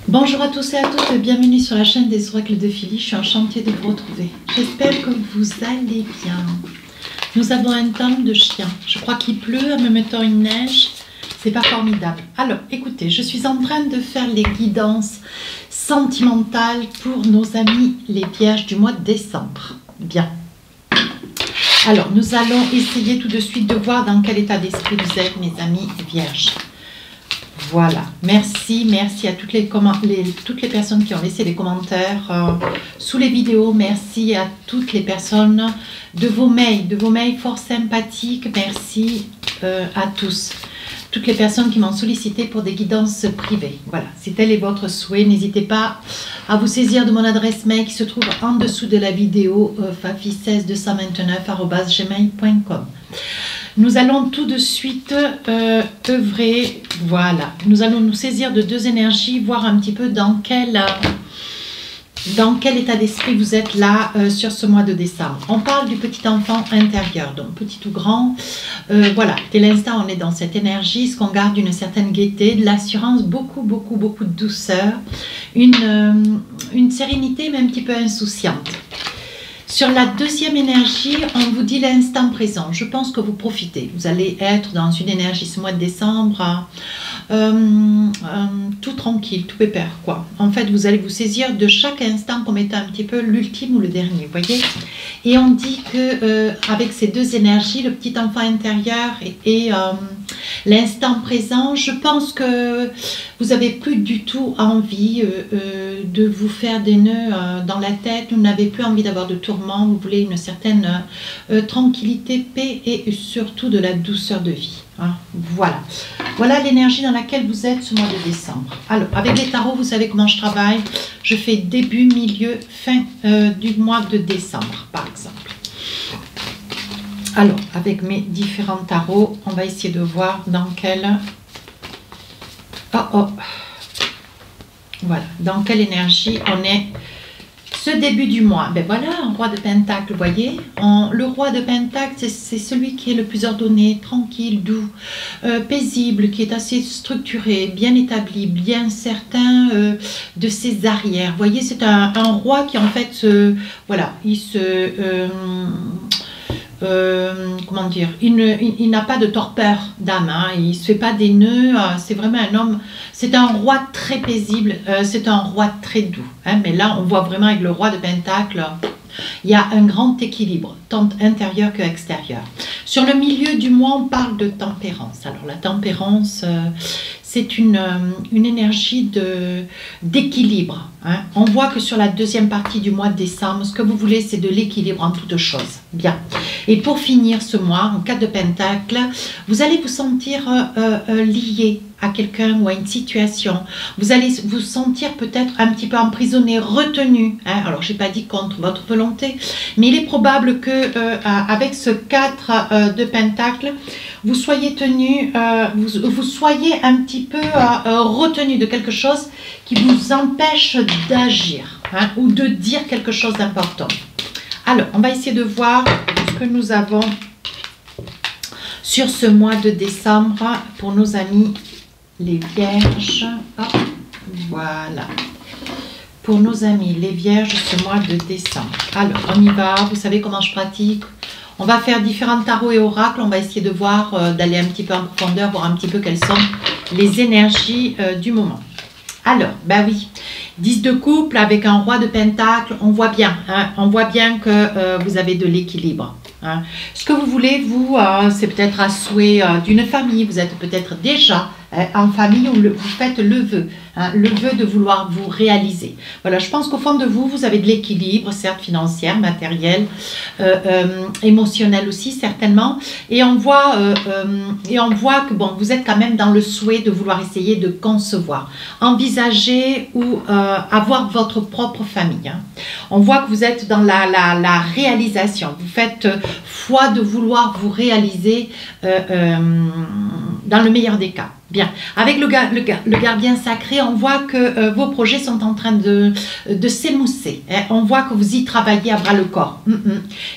Bonjour à tous et à toutes, bienvenue sur la chaîne des oracles de Philly. Je suis enchantée de vous retrouver. J'espère que vous allez bien. Nous avons un temps de chien. Je crois qu'il pleut en même temps une neige. C'est pas formidable. Alors, écoutez, je suis en train de faire les guidances sentimentales pour nos amis les vierges du mois de décembre. Bien. Alors, nous allons essayer tout de suite de voir dans quel état d'esprit vous êtes, mes amis vierges. Voilà, merci à toutes les personnes qui ont laissé des commentaires sous les vidéos. Merci à toutes les personnes de vos mails fort sympathiques. Merci à tous. Toutes les personnes qui m'ont sollicité pour des guidances privées. Voilà, si tel est votre souhait, n'hésitez pas à vous saisir de mon adresse mail qui se trouve en dessous de la vidéo, fafi16229@gmail.com. Nous allons tout de suite œuvrer, voilà, nous allons nous saisir de deux énergies, voir un petit peu dans quel état d'esprit vous êtes là sur ce mois de décembre. On parle du petit enfant intérieur, donc petit ou grand, voilà, dès l'instant on est dans cette énergie, ce qu'on garde une certaine gaieté, de l'assurance, beaucoup de douceur, une sérénité mais un petit peu insouciante. Sur la deuxième énergie, on vous dit l'instant présent. Je pense que vous profitez. Vous allez être dans une énergie ce mois de décembre, tout tranquille, tout pépère, quoi. En fait, vous allez vous saisir de chaque instant comme étant un petit peu l'ultime ou le dernier, vous voyez. Et on dit que avec ces deux énergies, le petit enfant intérieur et l'instant présent, je pense que vous n'avez plus du tout envie de vous faire des nœuds dans la tête. Vous n'avez plus envie d'avoir de tourments. Vous voulez une certaine tranquillité, paix et surtout de la douceur de vie. Hein. Voilà. Voilà l'énergie dans laquelle vous êtes ce mois de décembre. Alors, avec les tarots, vous savez comment je travaille. Je fais début, milieu, fin du mois de décembre, par exemple. Alors, avec mes différents tarots, on va essayer de voir dans quelle... Voilà, dans quelle énergie on est ce début du mois. Ben voilà, un roi de pentacle, vous voyez. Le roi de pentacle, c'est celui qui est le plus ordonné, tranquille, doux, paisible, qui est assez structuré, bien établi, bien certain de ses arrières. Vous voyez, c'est un roi qui en fait, voilà, il se... comment dire, il n'a pas de torpeur d'âme, hein, il ne se fait pas des nœuds, c'est vraiment un homme, c'est un roi très paisible, c'est un roi très doux, hein, mais là on voit vraiment avec le roi de pentacle, il y a un grand équilibre, tant intérieur que extérieur. Sur le milieu du mois, on parle de tempérance. Alors la tempérance, c'est une énergie d'équilibre. Hein. On voit que sur la deuxième partie du mois de décembre, ce que vous voulez, c'est de l'équilibre en toutes choses. Bien. Et pour finir ce mois, en 4 de pentacle, vous allez vous sentir lié à quelqu'un ou à une situation. Vous allez vous sentir peut-être un petit peu emprisonné, retenu. Hein. Alors, je n'ai pas dit contre votre volonté, mais il est probable que avec ce 4 de pentacle, vous soyez tenu, vous soyez un petit peu retenu de quelque chose qui vous empêche d'agir, hein, ou de dire quelque chose d'important. Alors, on va essayer de voir ce que nous avons sur ce mois de décembre pour nos amis les vierges. Hop, voilà. Pour nos amis les vierges ce mois de décembre. Alors, on y va. Vous savez comment je pratique. On va faire différents tarots et oracles. On va essayer de voir, d'aller un petit peu en profondeur, voir un petit peu quelles sont les énergies du moment. Alors, ben oui, 10 de couple avec un roi de pentacle, on voit bien, hein, on voit bien que vous avez de l'équilibre. Hein. Ce que vous voulez, vous, c'est peut-être un souhait d'une famille, vous êtes peut-être déjà en famille où vous faites le vœu, hein, le vœu de vouloir vous réaliser. Voilà, je pense qu'au fond de vous, vous avez de l'équilibre, certes financier, matériel, émotionnel aussi certainement, et on voit que bon, vous êtes quand même dans le souhait de vouloir essayer de concevoir, envisager ou avoir votre propre famille. Hein. On voit que vous êtes dans la réalisation, vous faites foi de vouloir vous réaliser dans le meilleur des cas. Bien. Avec le gardien sacré, on voit que vos projets sont en train de s'émousser. Hein. On voit que vous y travaillez à bras le corps.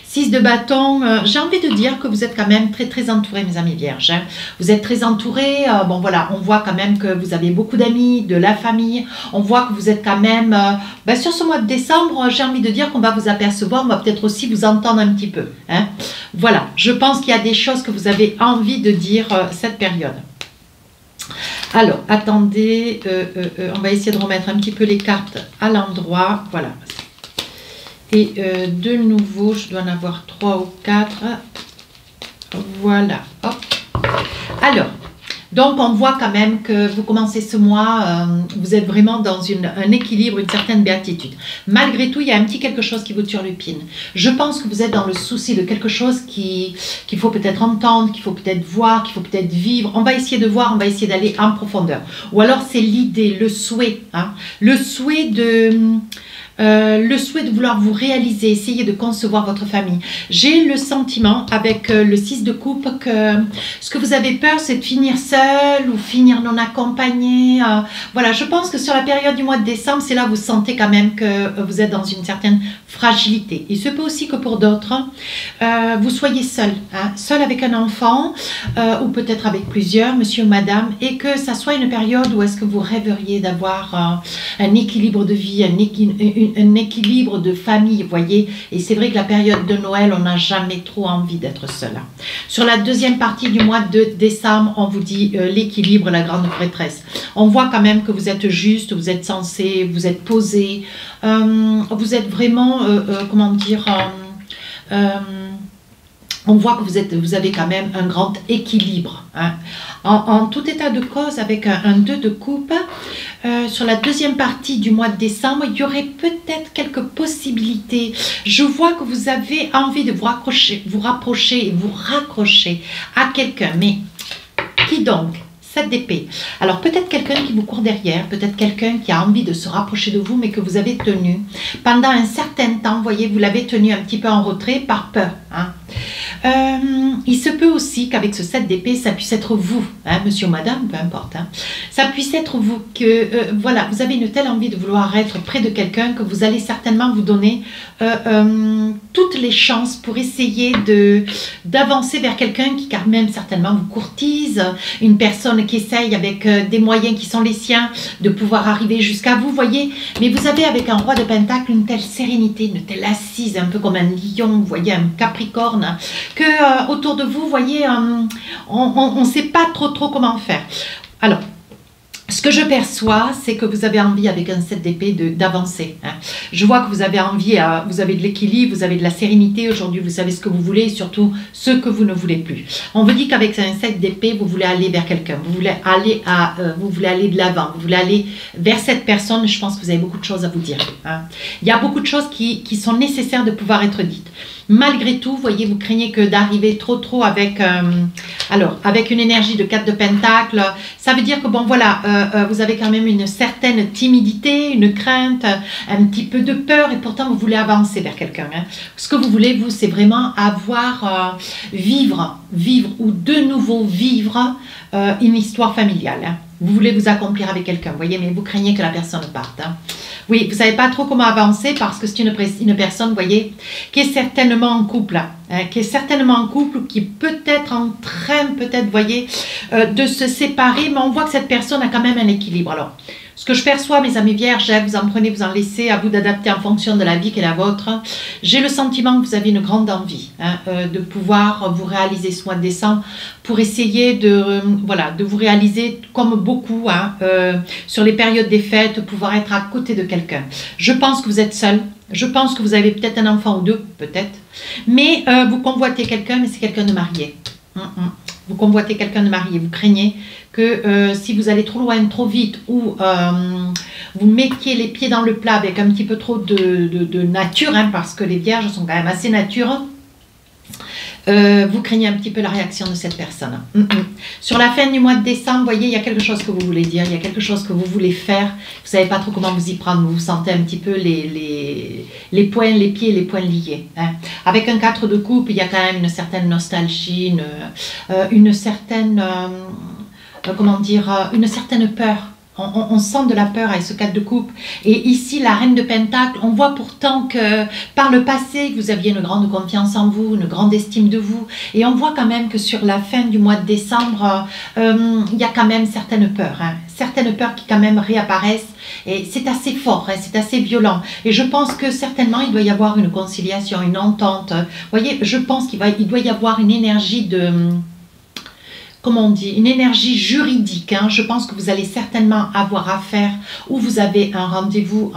6 de bâton, j'ai envie de dire que vous êtes quand même très très entourés, mes amis vierges. Hein. Vous êtes très entourés. Bon voilà, on voit quand même que vous avez beaucoup d'amis, de la famille. On voit que vous êtes quand même... sur ce mois de décembre, j'ai envie de dire qu'on va vous apercevoir. On va peut-être aussi vous entendre un petit peu. Hein. Voilà, je pense qu'il y a des choses que vous avez envie de dire cette période. Alors, attendez, on va essayer de remettre un petit peu les cartes à l'endroit. Voilà. Et de nouveau, je dois en avoir 3 ou 4. Voilà. Hop. Alors, donc on voit quand même que vous commencez ce mois, vous êtes vraiment dans un équilibre, une certaine béatitude. Malgré tout, il y a un petit quelque chose qui vous turlupine. Je pense que vous êtes dans le souci de quelque chose qu'il faut peut-être entendre, qu'il faut peut-être voir, qu'il faut peut-être vivre. On va essayer de voir, on va essayer d'aller en profondeur. Ou alors c'est l'idée, le souhait, hein, le souhait de vouloir vous réaliser, essayer de concevoir votre famille. J'ai le sentiment avec le 6 de coupe que ce que vous avez peur, c'est de finir seul ou finir non accompagné. Voilà, je pense que sur la période du mois de décembre, c'est là où vous sentez quand même que vous êtes dans une certaine fragilité. Il se peut aussi que pour d'autres, vous soyez seul, hein, seul avec un enfant ou peut-être avec plusieurs, monsieur ou madame, et que ça soit une période où est-ce que vous rêveriez d'avoir un équilibre de vie, un équilibre de famille, vous voyez. Et c'est vrai que la période de Noël, on n'a jamais trop envie d'être seul. Sur la deuxième partie du mois de décembre, on vous dit l'équilibre, la grande prêtresse. On voit quand même que vous êtes juste, vous êtes sensé, vous êtes posé, vous êtes vraiment, comment dire... on voit que vous avez quand même un grand équilibre. Hein. En tout état de cause, avec un 2 de coupe, sur la deuxième partie du mois de décembre, il y aurait peut-être quelques possibilités. Je vois que vous avez envie de vous rapprocher et vous raccrocher à quelqu'un. Mais qui donc ? 7 d'épée. Alors peut-être quelqu'un qui vous court derrière, peut-être quelqu'un qui a envie de se rapprocher de vous, mais que vous avez tenu pendant un certain temps. Vous voyez, vous l'avez tenu un petit peu en retrait par peur. Hein. Il se peut aussi qu'avec ce 7 d'épée, ça puisse être vous, hein, monsieur ou madame, peu importe. Hein. Ça puisse être vous, que voilà, vous avez une telle envie de vouloir être près de quelqu'un que vous allez certainement vous donner toutes les chances pour essayer d'avancer vers quelqu'un qui quand même certainement vous courtise, une personne qui essaye avec des moyens qui sont les siens de pouvoir arriver jusqu'à vous, voyez. Mais vous avez avec un roi de pentacle une telle sérénité, une telle assise, un peu comme un lion, vous voyez, un capricorne, que autour de vous, vous voyez, on ne sait pas trop comment faire. Alors, ce que je perçois, c'est que vous avez envie, avec un 7 d'épée, d'avancer. Hein. Je vois que vous avez envie, vous avez de l'équilibre, vous avez de la sérénité. Aujourd'hui, vous savez ce que vous voulez et surtout ce que vous ne voulez plus. On vous dit qu'avec un 7 d'épée, vous voulez aller vers quelqu'un. Vous voulez aller de l'avant. Vous voulez aller vers cette personne. Je pense que vous avez beaucoup de choses à vous dire. Hein. Il y a beaucoup de choses qui sont nécessaires de pouvoir être dites. Malgré tout, vous voyez, vous craignez que d'arriver trop avec, avec une énergie de 4 de pentacle. Ça veut dire que, bon, voilà, vous avez quand même une certaine timidité, une crainte, un petit peu de peur, et pourtant vous voulez avancer vers quelqu'un. Hein. Ce que vous voulez, vous, c'est vraiment avoir, vivre ou de nouveau vivre une histoire familiale. Hein. Vous voulez vous accomplir avec quelqu'un, vous voyez, mais vous craignez que la personne parte. Hein. Oui, vous ne savez pas trop comment avancer parce que c'est une personne, vous voyez, qui est certainement en couple, hein, qui est certainement en couple, qui peut être en train, peut-être, vous voyez, de se séparer, mais on voit que cette personne a quand même un équilibre. Alors, ce que je perçois, mes amis vierges, vous en prenez, vous en laissez, à vous d'adapter en fonction de la vie qui est la vôtre. J'ai le sentiment que vous avez une grande envie de pouvoir vous réaliser ce mois de décembre pour essayer de vous réaliser comme beaucoup sur les périodes des fêtes, pouvoir être à côté de quelqu'un. Je pense que vous êtes seul. Je pense que vous avez peut-être un enfant ou deux, peut-être. Mais vous convoitez quelqu'un, mais c'est quelqu'un de marié. Vous convoitez quelqu'un de marié. Vous craignez que si vous allez trop loin, trop vite, ou vous mettiez les pieds dans le plat avec un petit peu trop de nature, hein, parce que les vierges sont quand même assez nature, vous craignez un petit peu la réaction de cette personne. Sur la fin du mois de décembre, vous voyez, il y a quelque chose que vous voulez dire, il y a quelque chose que vous voulez faire. Vous ne savez pas trop comment vous y prendre, vous sentez un petit peu les pieds et les poings liés. Hein. Avec un 4 de coupe, il y a quand même une certaine nostalgie, une certaine... comment dire, une certaine peur. On sent de la peur avec ce 4 de coupe. Et ici, la reine de Pentacle, on voit pourtant que par le passé, vous aviez une grande confiance en vous, une grande estime de vous. Et on voit quand même que sur la fin du mois de décembre, il y a quand même certaines peurs. Hein, certaines peurs qui quand même réapparaissent. Et c'est assez fort, hein, c'est assez violent. Et je pense que certainement, il doit y avoir une conciliation, une entente. Vous voyez, je pense qu'il doit y avoir une énergie de... Comment on dit, une énergie juridique. Hein. Je pense que vous allez certainement avoir affaire ou vous avez un rendez-vous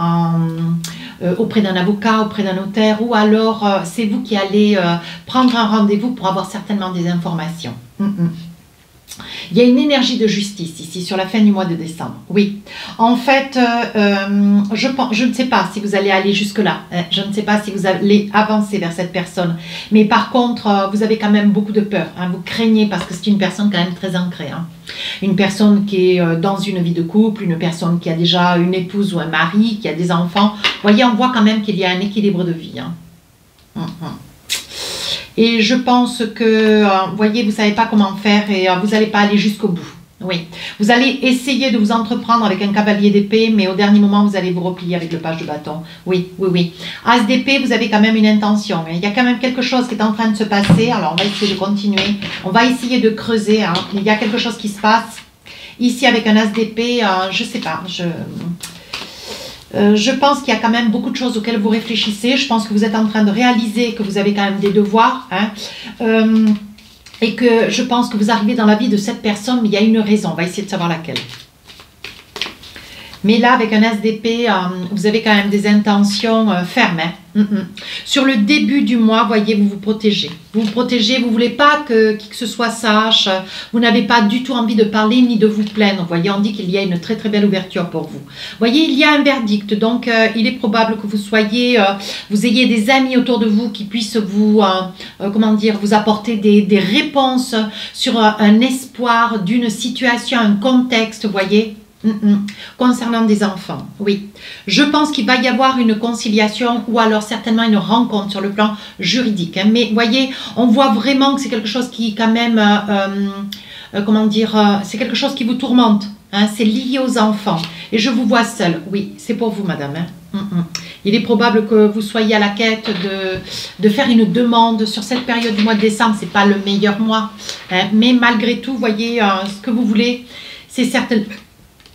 auprès d'un avocat, auprès d'un notaire, ou alors c'est vous qui allez prendre un rendez-vous pour avoir certainement des informations. Il y a une énergie de justice ici sur la fin du mois de décembre. Oui, en fait, je ne sais pas si vous allez aller jusque-là. Hein. Je ne sais pas si vous allez avancer vers cette personne. Mais par contre, vous avez quand même beaucoup de peur. Hein. Vous craignez parce que c'est une personne quand même très ancrée. Hein. Une personne qui est dans une vie de couple, une personne qui a déjà une épouse ou un mari, qui a des enfants. Vous voyez, on voit quand même qu'il y a un équilibre de vie. Hein. Et je pense que, vous voyez, vous ne savez pas comment faire et vous n'allez pas aller jusqu'au bout. Oui, vous allez essayer de vous entreprendre avec un cavalier d'épée, mais au dernier moment, vous allez vous replier avec le page de bâton. Oui, oui, oui. As d'épée, vous avez quand même une intention. Il y a quand même quelque chose qui est en train de se passer. Alors, on va essayer de continuer. On va essayer de creuser. Hein. Il y a quelque chose qui se passe. Ici, avec un as d'épée, je ne sais pas. Je pense qu'il y a quand même beaucoup de choses auxquelles vous réfléchissez. Je pense que vous êtes en train de réaliser que vous avez quand même des devoirs. Hein, et que je pense que vous arrivez dans la vie de cette personne, mais il y a une raison. On va essayer de savoir laquelle. Mais là, avec un as d'épée, vous avez quand même des intentions fermes. Hein. Sur le début du mois, voyez, vous vous protégez. Vous vous protégez, vous ne voulez pas que qui que ce soit sache. Vous n'avez pas du tout envie de parler ni de vous plaindre. Vous voyez, on dit qu'il y a une très très belle ouverture pour vous. Vous voyez, il y a un verdict. Donc, il est probable que vous ayez des amis autour de vous qui puissent vous, comment dire, vous apporter des réponses sur un espoir d'une situation, un contexte, vous voyez. Concernant des enfants, oui. Je pense qu'il va y avoir une conciliation ou alors certainement une rencontre sur le plan juridique. Hein. Mais voyez, on voit vraiment que c'est quelque chose qui quand même, comment dire, c'est quelque chose qui vous tourmente. Hein. C'est lié aux enfants. Et je vous vois seule. Oui, c'est pour vous, madame. Hein. Il est probable que vous soyez à la quête de faire une demande sur cette période du mois de décembre. Ce n'est pas le meilleur mois. Hein. Mais malgré tout, voyez, ce que vous voulez, c'est certain.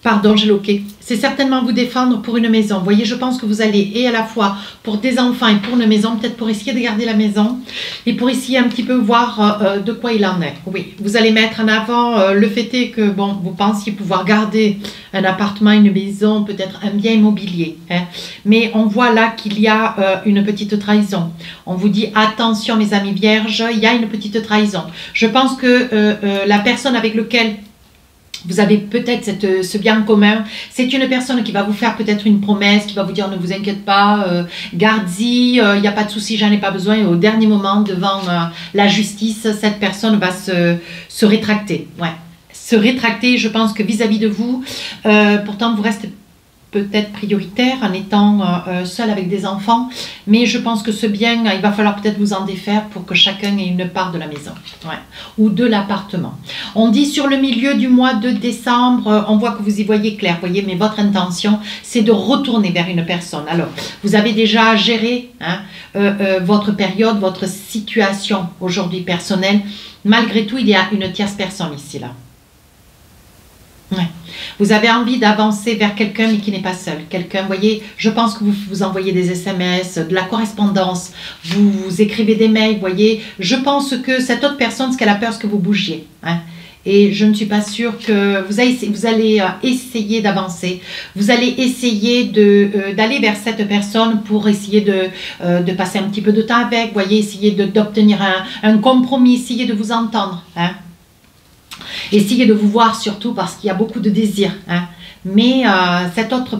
Pardon, j'ai loqué. C'est certainement vous défendre pour une maison. Vous voyez, je pense que vous allez, et à la fois pour des enfants et pour une maison, peut-être pour essayer de garder la maison, et pour essayer un petit peu voir de quoi il en est. Oui, vous allez mettre en avant le fait est que, bon, vous pensiez pouvoir garder un appartement, une maison, peut-être un bien immobilier. Hein. Mais on voit là qu'il y a une petite trahison. On vous dit, attention mes amis vierges, il y a une petite trahison. Je pense que la personne avec laquelle vous avez peut-être ce bien commun. C'est une personne qui va vous faire peut-être une promesse, qui va vous dire ne vous inquiète pas, garde-y, il n'y a pas de souci, j'en ai pas besoin. Et au dernier moment, devant la justice, cette personne va se rétracter. Ouais. Se rétracter, je pense que vis-à-vis de vous, pourtant vous restez peut-être prioritaire en étant seul avec des enfants, mais je pense que ce bien, il va falloir peut-être vous en défaire pour que chacun ait une part de la maison, ouais, ou de l'appartement. On dit sur le milieu du mois de décembre, on voit que vous y voyez clair, voyez, mais votre intention, c'est de retourner vers une personne. Alors, vous avez déjà géré hein, votre période, votre situation aujourd'hui personnelle. Malgré tout, il y a une tierce personne ici, là. Ouais. Vous avez envie d'avancer vers quelqu'un mais qui n'est pas seul. Quelqu'un, vous voyez, je pense que vous envoyez des SMS, de la correspondance, vous écrivez des mails, vous voyez. Je pense que cette autre personne, ce qu'elle a peur, c'est que vous bougiez. Hein. Et je ne suis pas sûre que vous allez essayer d'avancer. Vous allez essayer d'aller vers cette personne pour essayer de passer un petit peu de temps avec, vous voyez, essayer d'obtenir un compromis, essayer de vous entendre. Hein. Essayez de vous voir surtout parce qu'il y a beaucoup de désirs. Hein. Mais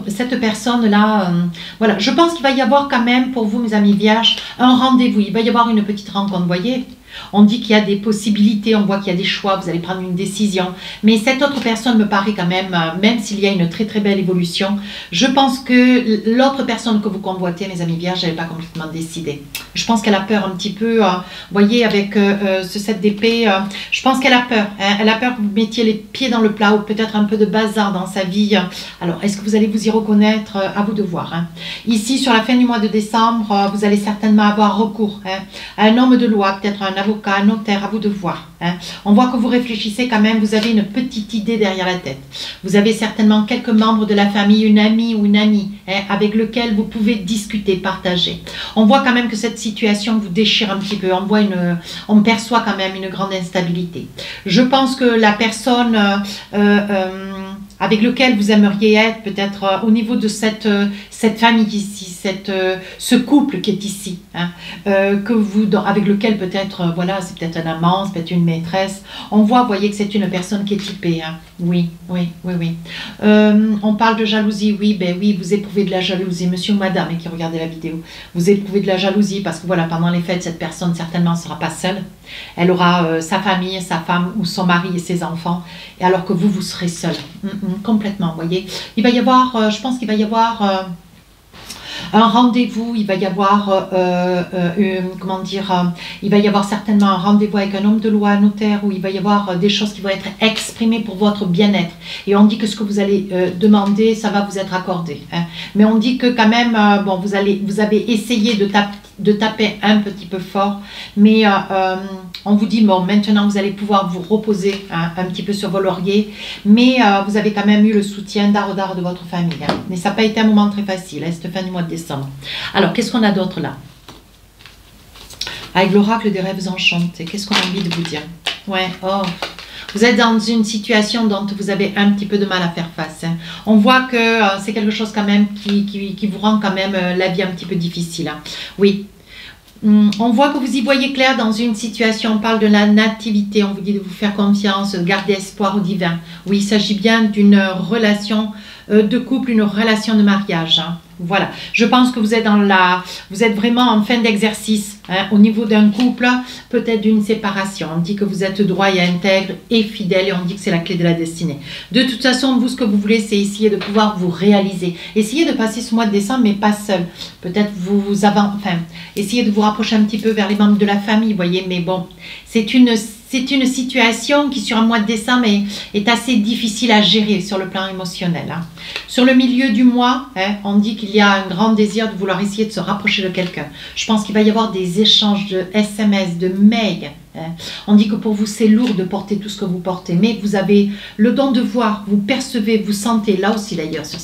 cette personne-là, voilà, je pense qu'il va y avoir quand même pour vous, mes amis vierges, un rendez-vous. Il va y avoir une petite rencontre, vous voyez. On dit qu'il y a des possibilités, on voit qu'il y a des choix, vous allez prendre une décision. Mais cette autre personne me paraît quand même s'il y a une très très belle évolution, je pense que l'autre personne que vous convoitez, mes amis vierges, elle n'est pas complètement décidée. Je pense qu'elle a peur un petit peu, vous voyez, avec ce 7 d'épée, je pense qu'elle a peur. Hein, elle a peur que vous mettiez les pieds dans le plat ou peut-être un peu de bazar dans sa vie. Alors, est-ce que vous allez vous y reconnaître? À vous de voir. Hein. Ici, sur la fin du mois de décembre, vous allez certainement avoir recours à un homme de loi, peut-être un avocat, un notaire, à vous de voir. Hein. On voit que vous réfléchissez quand même, vous avez une petite idée derrière la tête. Vous avez certainement quelques membres de la famille, une amie ou une amie, avec lequel vous pouvez discuter, partager. On voit quand même que cette situation vous déchire un petit peu, on perçoit quand même une grande instabilité. Je pense que la personne avec lequel vous aimeriez être, peut-être au niveau de cette famille ici, ce couple qui est ici, hein, avec lequel peut-être, voilà, c'est peut-être un amant, c'est peut-être une maîtresse. On voit, vous voyez que c'est une personne qui est typée. Hein. Oui. On parle de jalousie, oui, ben oui, vous éprouvez de la jalousie, monsieur ou madame, qui regardez la vidéo. Vous éprouvez de la jalousie parce que voilà, pendant les fêtes, cette personne certainement ne sera pas seule. Elle aura sa famille, sa femme ou son mari et ses enfants, et alors que vous serez seul. Complètement, vous voyez. Il va y avoir, je pense qu'il va y avoir un rendez-vous, il va y avoir, il va y avoir certainement un rendez-vous avec un homme de loi, un notaire, où il va y avoir des choses qui vont être exprimées pour votre bien-être. Et on dit que ce que vous allez demander, ça va vous être accordé. Hein. Mais on dit que quand même, bon, vous avez essayé de taper un petit peu fort, mais on vous dit, bon, maintenant vous allez pouvoir vous reposer un petit peu sur vos lauriers, mais vous avez quand même eu le soutien d'art de votre famille. Hein. Mais ça n'a pas été un moment très facile, hein, cette fin du mois de décembre. Alors, qu'est-ce qu'on a d'autre là? Avec l'oracle des rêves enchantés, qu'est-ce qu'on a envie de vous dire? Ouais, oh, vous êtes dans une situation dont vous avez un petit peu de mal à faire face. Hein. On voit que c'est quelque chose quand même qui vous rend quand même la vie un petit peu difficile. Hein. Oui. On voit que vous y voyez clair dans une situation, on parle de la nativité, on vous dit de vous faire confiance, de garder espoir au divin. Oui, il s'agit bien d'une relation de couple, une relation de mariage. Hein. Voilà, je pense que vous êtes vraiment en fin d'exercice hein, au niveau d'un couple, peut-être d'une séparation. On dit que vous êtes droit et intègre et fidèle et on dit que c'est la clé de la destinée. De toute façon, vous, ce que vous voulez, c'est essayer de pouvoir vous réaliser. Essayez de passer ce mois de décembre, mais pas seul. Peut-être essayez de vous rapprocher un petit peu vers les membres de la famille, vous voyez, mais bon, c'est une situation qui, sur un mois de décembre, est assez difficile à gérer sur le plan émotionnel. Hein. Sur le milieu du mois, hein, on dit qu'il y a un grand désir de vouloir essayer de se rapprocher de quelqu'un. Je pense qu'il va y avoir des échanges de SMS, de mails. Hein. On dit que pour vous, c'est lourd de porter tout ce que vous portez, mais vous avez le don de voir, vous percevez, vous sentez, là aussi d'ailleurs, sur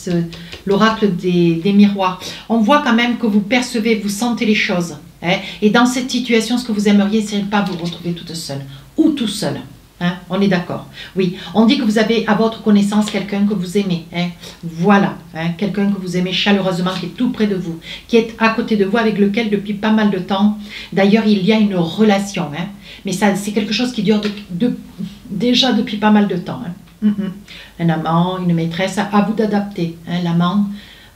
l'oracle des miroirs. On voit quand même que vous percevez, vous sentez les choses. Hein. Et dans cette situation, ce que vous aimeriez, c'est ne pas vous retrouver toute seule. Ou tout seul, hein, on est d'accord. Oui, on dit que vous avez à votre connaissance quelqu'un que vous aimez. Hein, voilà, hein, quelqu'un que vous aimez chaleureusement, qui est tout près de vous, qui est à côté de vous, avec lequel depuis pas mal de temps, d'ailleurs, il y a une relation. Hein, mais c'est quelque chose qui dure déjà depuis pas mal de temps. Hein. Un amant, une maîtresse, à vous d'adapter. Hein, l'amant,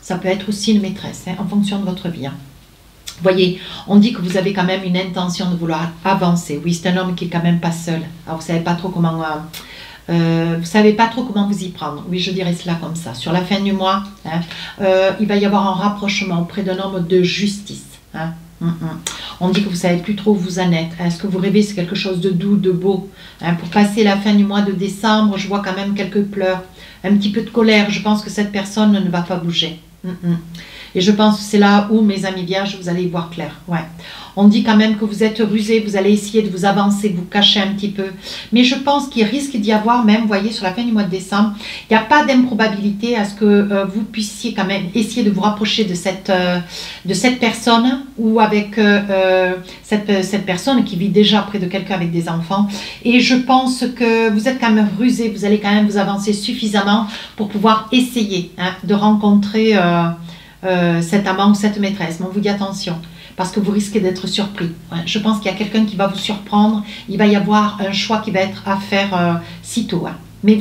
ça peut être aussi une maîtresse, hein, en fonction de votre vie. Hein. Vous voyez, on dit que vous avez quand même une intention de vouloir avancer. Oui, c'est un homme qui est quand même pas seul. Alors, vous savez pas trop comment vous y prendre. Oui, je dirais cela comme ça. Sur la fin du mois, hein, il va y avoir un rapprochement auprès d'un homme de justice. Hein. On dit que vous savez plus trop où vous en êtes. Est-ce que vous rêvez, c'est quelque chose de doux, de beau. Hein, pour passer la fin du mois de décembre, je vois quand même quelques pleurs, un petit peu de colère. Je pense que cette personne ne va pas bouger. Et je pense que c'est là où, mes amis vierges, vous allez y voir clair. Ouais. On dit quand même que vous êtes rusés, vous allez essayer de vous avancer, vous cacher un petit peu. Mais je pense qu'il risque d'y avoir même, vous voyez, sur la fin du mois de décembre, il n'y a pas d'improbabilité à ce que vous puissiez quand même essayer de vous rapprocher de cette personne ou avec cette personne qui vit déjà près de quelqu'un avec des enfants. Et je pense que vous êtes quand même rusés, vous allez quand même vous avancer suffisamment pour pouvoir essayer hein, de rencontrer cet amant ou cette maîtresse. Mais on vous dit attention, parce que vous risquez d'être surpris. Ouais, je pense qu'il y a quelqu'un qui va vous surprendre, il va y avoir un choix qui va être à faire sitôt. Hein. Mais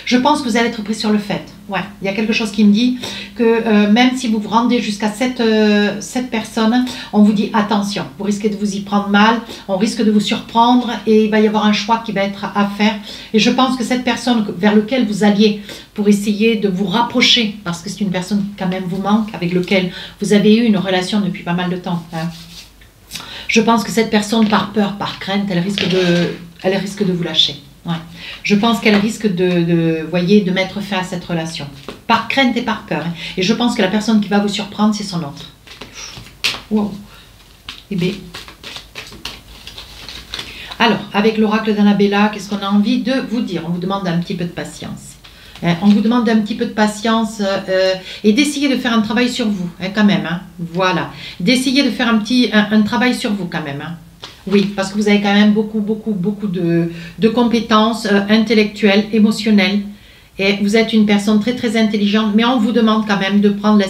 je pense que vous allez être pris sur le fait. Ouais, il y a quelque chose qui me dit que même si vous vous rendez jusqu'à cette personne, on vous dit attention, vous risquez de vous y prendre mal, on risque de vous surprendre et il va y avoir un choix qui va être à faire. Et je pense que cette personne vers laquelle vous alliez pour essayer de vous rapprocher, parce que c'est une personne qui quand même vous manque, avec laquelle vous avez eu une relation depuis pas mal de temps, hein. Je pense que cette personne, par peur, par crainte, elle risque de vous lâcher. Ouais. Je pense qu'elle risque de mettre fin à cette relation. Par crainte et par peur, hein. Et je pense que la personne qui va vous surprendre, c'est son autre. Wow. Eh bien. Alors, avec l'oracle d'Annabella, qu'est-ce qu'on a envie de vous dire? On vous demande un petit peu de patience. On vous demande un petit peu de patience et d'essayer de faire un travail sur vous, hein, quand même. Hein, voilà. D'essayer de faire un travail sur vous, quand même. Hein. Oui, parce que vous avez quand même beaucoup de compétences intellectuelles, émotionnelles. Et vous êtes une personne très, très intelligente. Mais on vous demande quand même de prendre la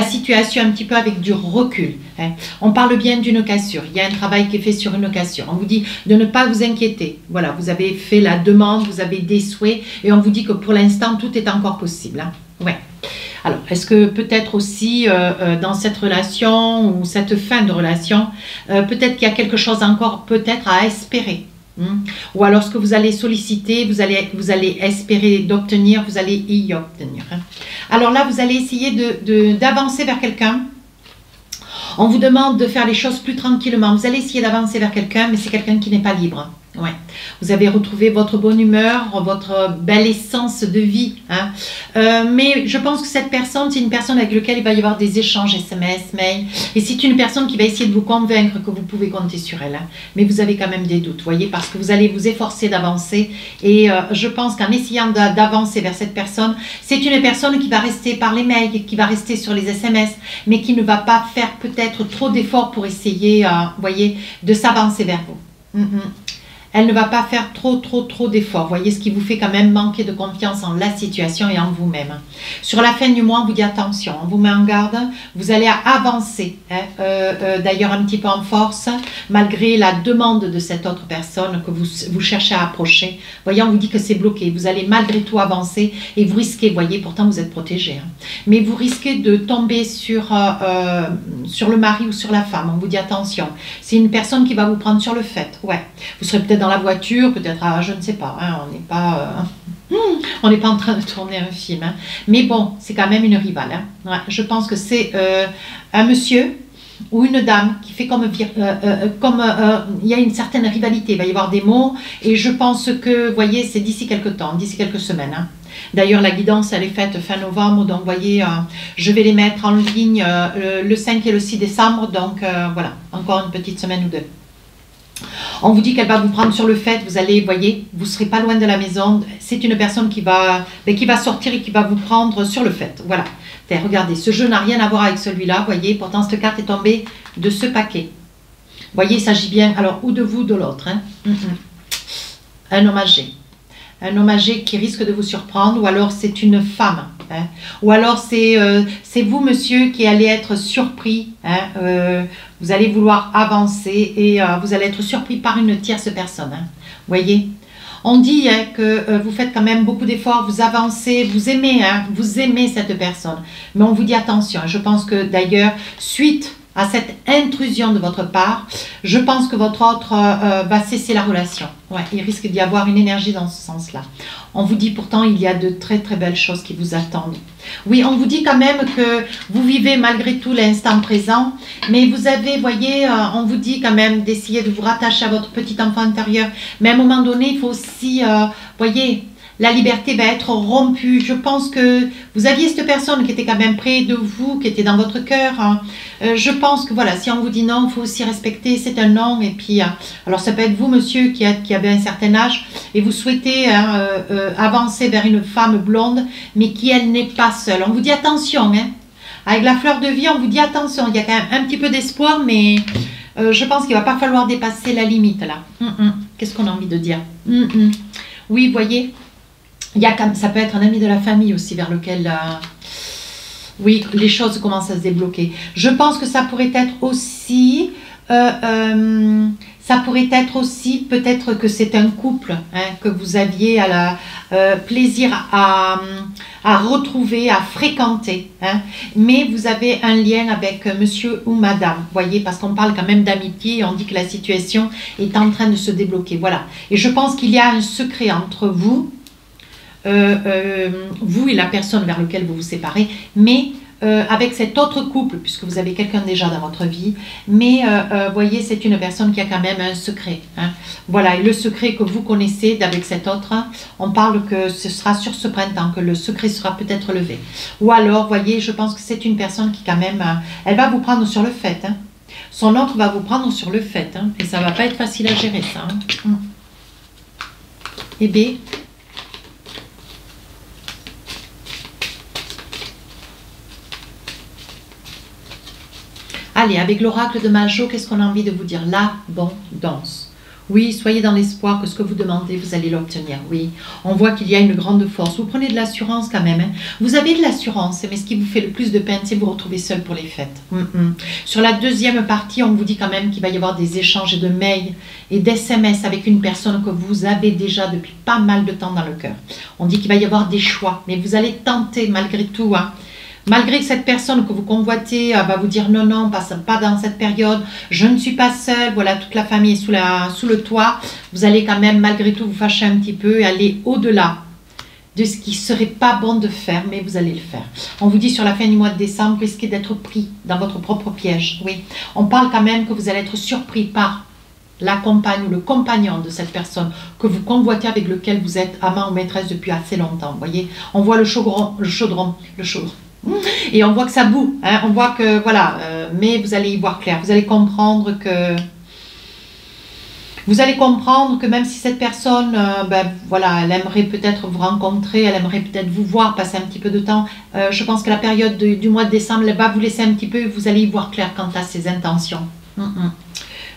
situation un petit peu avec du recul. Hein. On parle bien d'une cassure. Il y a un travail qui est fait sur une cassure. On vous dit de ne pas vous inquiéter. Voilà, vous avez fait la demande, vous avez des souhaits. Et on vous dit que pour l'instant, tout est encore possible. Hein. Ouais. Alors, est-ce que peut-être aussi dans cette relation ou cette fin de relation, peut-être qu'il y a quelque chose encore peut-être à espérer. Ou alors ce que vous allez solliciter, vous allez espérer d'obtenir, vous allez y obtenir. Hein. Alors là, vous allez essayer d'avancer vers quelqu'un. On vous demande de faire les choses plus tranquillement. Vous allez essayer d'avancer vers quelqu'un, mais c'est quelqu'un qui n'est pas libre. Ouais. Vous avez retrouvé votre bonne humeur, votre belle essence de vie. Hein. Mais je pense que cette personne, c'est une personne avec laquelle il va y avoir des échanges SMS, mail. Et c'est une personne qui va essayer de vous convaincre que vous pouvez compter sur elle. Hein. Mais vous avez quand même des doutes, voyez, parce que vous allez vous efforcer d'avancer. Et je pense qu'en essayant d'avancer vers cette personne, c'est une personne qui va rester par les mails, qui va rester sur les SMS, mais qui ne va pas faire peut-être trop d'efforts pour essayer, voyez, de s'avancer vers vous. Elle ne va pas faire trop d'efforts. Voyez, ce qui vous fait quand même manquer de confiance en la situation et en vous-même. Sur la fin du mois, on vous dit attention, on vous met en garde, vous allez avancer, hein, d'ailleurs un petit peu en force, malgré la demande de cette autre personne que vous cherchez à approcher. Voyez, on vous dit que c'est bloqué. Vous allez malgré tout avancer et vous risquez, voyez, pourtant vous êtes protégé, hein, mais vous risquez de tomber sur le mari ou sur la femme. On vous dit attention. C'est une personne qui va vous prendre sur le fait. Ouais. Vous serez peut-être dans la voiture, peut-être, je ne sais pas, hein, on n'est pas en train de tourner un film, hein. Mais bon, c'est quand même une rivale. Hein. Ouais, je pense que c'est un monsieur ou une dame qui fait comme il y a une certaine rivalité, il va y avoir des mots, et je pense que, vous voyez, c'est d'ici quelques temps, d'ici quelques semaines. Hein. D'ailleurs, la guidance, elle est faite fin novembre, donc vous voyez, je vais les mettre en ligne le 5 et le 6 décembre, donc voilà, encore une petite semaine ou deux. On vous dit qu'elle va vous prendre sur le fait, vous allez, voyez, vous ne serez pas loin de la maison. C'est une personne qui va sortir et qui va vous prendre sur le fait. Voilà. Regardez, ce jeu n'a rien à voir avec celui-là, voyez. Pourtant, cette carte est tombée de ce paquet. Voyez, il s'agit bien, alors, ou de vous ou de l'autre. Hein. Un homme âgé. Un homme âgé qui risque de vous surprendre, ou alors c'est une femme. Hein. Ou alors c'est vous, monsieur, qui allez être surpris. Hein. Vous allez vouloir avancer et vous allez être surpris par une tierce personne. Hein. Voyez, on dit, hein, que vous faites quand même beaucoup d'efforts, vous avancez, vous aimez cette personne. Mais on vous dit attention. Je pense que d'ailleurs, suite à cette intrusion de votre part, je pense que votre autre va cesser la relation. Ouais, il risque d'y avoir une énergie dans ce sens-là. On vous dit pourtant, il y a de très très belles choses qui vous attendent. Oui, on vous dit quand même que vous vivez malgré tout l'instant présent, mais vous avez, voyez, on vous dit quand même d'essayer de vous rattacher à votre petit enfant intérieur. Mais à un moment donné, il faut aussi, voyez, la liberté va être rompue. Je pense que vous aviez cette personne qui était quand même près de vous, qui était dans votre cœur. Hein. Je pense que voilà, si on vous dit non, il faut aussi respecter, c'est un non. Et puis, alors ça peut être vous, monsieur, qui avez un certain âge et vous souhaitez avancer vers une femme blonde, mais qui, elle, n'est pas seule. On vous dit attention, hein. Avec la fleur de vie, on vous dit attention. Il y a quand même un petit peu d'espoir, mais je pense qu'il ne va pas falloir dépasser la limite, là. Qu'est-ce qu'on a envie de dire? Oui, vous voyez, ça peut être un ami de la famille aussi vers lequel oui, les choses commencent à se débloquer. Je pense que ça pourrait être aussi ça Ça pourrait être aussi, peut-être que c'est un couple hein, que vous aviez plaisir à retrouver, à fréquenter. Hein, mais vous avez un lien avec monsieur ou madame, voyez, parce qu'on parle quand même d'amitié et on dit que la situation est en train de se débloquer. Voilà. Et je pense qu'il y a un secret entre vous, vous et la personne vers laquelle vous vous séparez, mais avec cet autre couple, puisque vous avez quelqu'un déjà dans votre vie, mais voyez, c'est une personne qui a quand même un secret. Hein. Voilà, et le secret que vous connaissez avec cet autre, on parle que ce sera sur ce printemps, que le secret sera peut-être levé. Ou alors, voyez, je pense que c'est une personne qui quand même, elle va vous prendre sur le fait. Hein. Son autre va vous prendre sur le fait, hein, et ça va pas être facile à gérer ça. Hein. Et B. Allez, avec l'oracle de Majo, qu'est-ce qu'on a envie de vous dire? L'abondance. Oui, soyez dans l'espoir que ce que vous demandez, vous allez l'obtenir. Oui, on voit qu'il y a une grande force. Vous prenez de l'assurance quand même. Hein. Vous avez de l'assurance, mais ce qui vous fait le plus de peine, c'est vous retrouver seul pour les fêtes. Sur la deuxième partie, on vous dit quand même qu'il va y avoir des échanges de mails et d'SMS avec une personne que vous avez déjà depuis pas mal de temps dans le cœur. On dit qu'il va y avoir des choix, mais vous allez tenter malgré tout, hein. Malgré que cette personne que vous convoitez va vous dire non, non, pas dans cette période, je ne suis pas seule, voilà, toute la famille est sous le toit, vous allez quand même malgré tout vous fâcher un petit peu et aller au-delà de ce qui ne serait pas bon de faire, mais vous allez le faire. On vous dit sur la fin du mois de décembre, vous risquez d'être pris dans votre propre piège. Oui, on parle quand même que vous allez être surpris par la compagne ou le compagnon de cette personne que vous convoitez, avec lequel vous êtes amant ou maîtresse depuis assez longtemps. Vous voyez, on voit le chaudron. Et on voit que ça bout, hein, on voit que, voilà, mais vous allez y voir clair, vous allez comprendre que même si cette personne, voilà, elle aimerait peut-être vous rencontrer, elle aimerait peut-être vous voir, passer un petit peu de temps, je pense que la période du mois de décembre, elle va vous laisser un petit peu, vous allez y voir clair quant à ses intentions.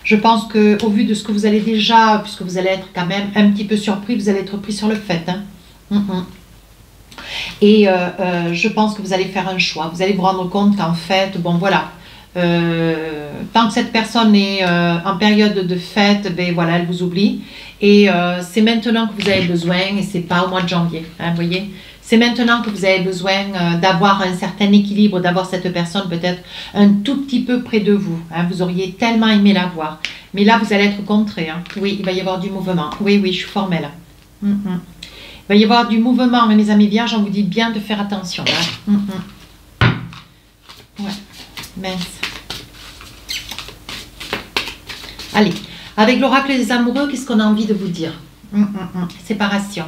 Je pense qu'au vu de ce que vous allez déjà, puisque vous allez être quand même un petit peu surpris, vous allez être pris sur le fait, hein. Et je pense que vous allez faire un choix. Vous allez vous rendre compte qu'en fait, bon voilà, tant que cette personne est en période de fête, ben voilà, elle vous oublie. Et c'est maintenant que vous avez besoin, et c'est pas au mois de janvier, hein, vous voyez. C'est maintenant que vous avez besoin d'avoir un certain équilibre, d'avoir cette personne peut-être un tout petit peu près de vous. Hein. Vous auriez tellement aimé la voir. Mais là, vous allez être contré. Hein. Oui, il va y avoir du mouvement. Oui, oui, je suis formelle. Il va y avoir du mouvement, mes amis vierges, on vous dit bien de faire attention. Hein. Ouais, mince. Allez, avec l'oracle des amoureux, qu'est-ce qu'on a envie de vous dire? Séparation.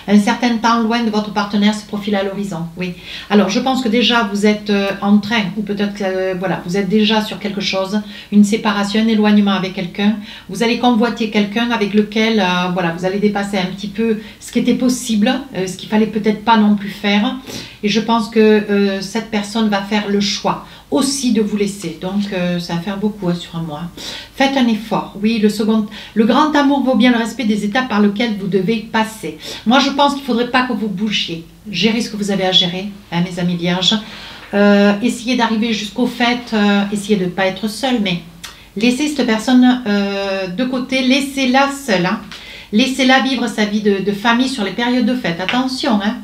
Un certain temps loin de votre partenaire se profile à l'horizon. Oui. Alors, je pense que déjà, vous êtes en train, ou peut-être que voilà, vous êtes déjà sur quelque chose, une séparation, un éloignement avec quelqu'un. Vous allez convoiter quelqu'un avec lequel, voilà, vous allez dépasser un petit peu ce qui était possible, ce qu'il fallait peut-être pas non plus faire. Et je pense que cette personne va faire le choix aussi de vous laisser. Donc, ça va faire beaucoup sur un mois. Faites un effort. Oui, le grand amour vaut bien le respect des étapes par lesquelles vous devez passer. Moi, je pense qu'il ne faudrait pas que vous bougiez. Gérez ce que vous avez à gérer, hein, mes amis vierges. Essayez d'arriver jusqu'au fait. Essayez de ne pas être seul, mais laissez cette personne de côté. Laissez-la seule. Hein. Laissez-la vivre sa vie de famille sur les périodes de fête. Attention, hein.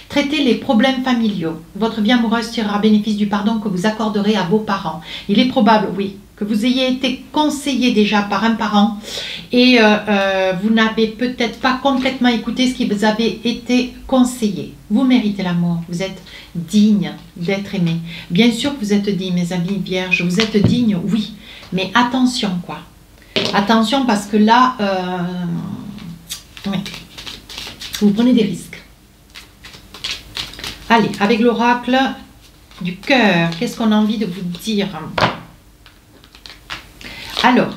Traitez les problèmes familiaux. Votre vie amoureuse tirera bénéfice du pardon que vous accorderez à vos parents. Il est probable, oui, que vous ayez été conseillé déjà par un parent et vous n'avez peut-être pas complètement écouté ce qui vous avait été conseillé. Vous méritez l'amour. Vous êtes digne d'être aimé. Bien sûr que vous êtes digne, mes amis vierges. Vous êtes digne, oui. Mais attention, quoi. Attention parce que là... oui. Vous prenez des risques. Allez, avec l'oracle du cœur, qu'est-ce qu'on a envie de vous dire? Alors,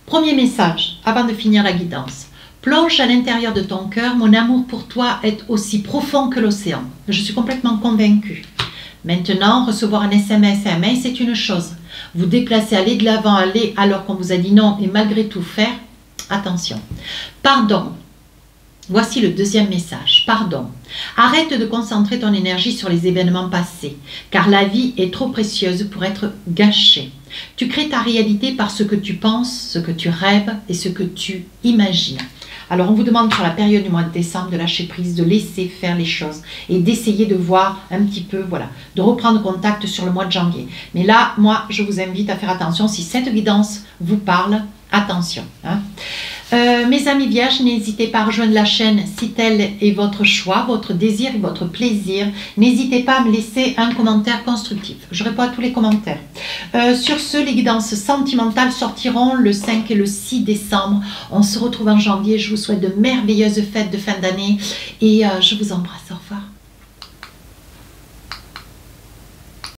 premier message, avant de finir la guidance. Plonge à l'intérieur de ton cœur, mon amour pour toi est aussi profond que l'océan. Je suis complètement convaincue. Maintenant, recevoir un SMS et un mail, c'est une chose. Vous déplacer, aller de l'avant, aller alors qu'on vous a dit non et malgré tout faire, attention. Pardon. Voici le deuxième message. Pardon. Arrête de concentrer ton énergie sur les événements passés, car la vie est trop précieuse pour être gâchée. Tu crées ta réalité par ce que tu penses, ce que tu rêves et ce que tu imagines. Alors on vous demande sur la période du mois de décembre de lâcher prise, de laisser faire les choses et d'essayer de voir un petit peu, voilà, de reprendre contact sur le mois de janvier. Mais là, moi, je vous invite à faire attention. Si cette guidance vous parle, attention. Hein. Mes amis vierges, n'hésitez pas à rejoindre la chaîne si tel est votre choix, votre désir et votre plaisir. N'hésitez pas à me laisser un commentaire constructif. Je réponds à tous les commentaires. Sur ce, les guidances sentimentales sortiront le 5 et le 6 décembre. On se retrouve en janvier. Je vous souhaite de merveilleuses fêtes de fin d'année et je vous embrasse. Au revoir.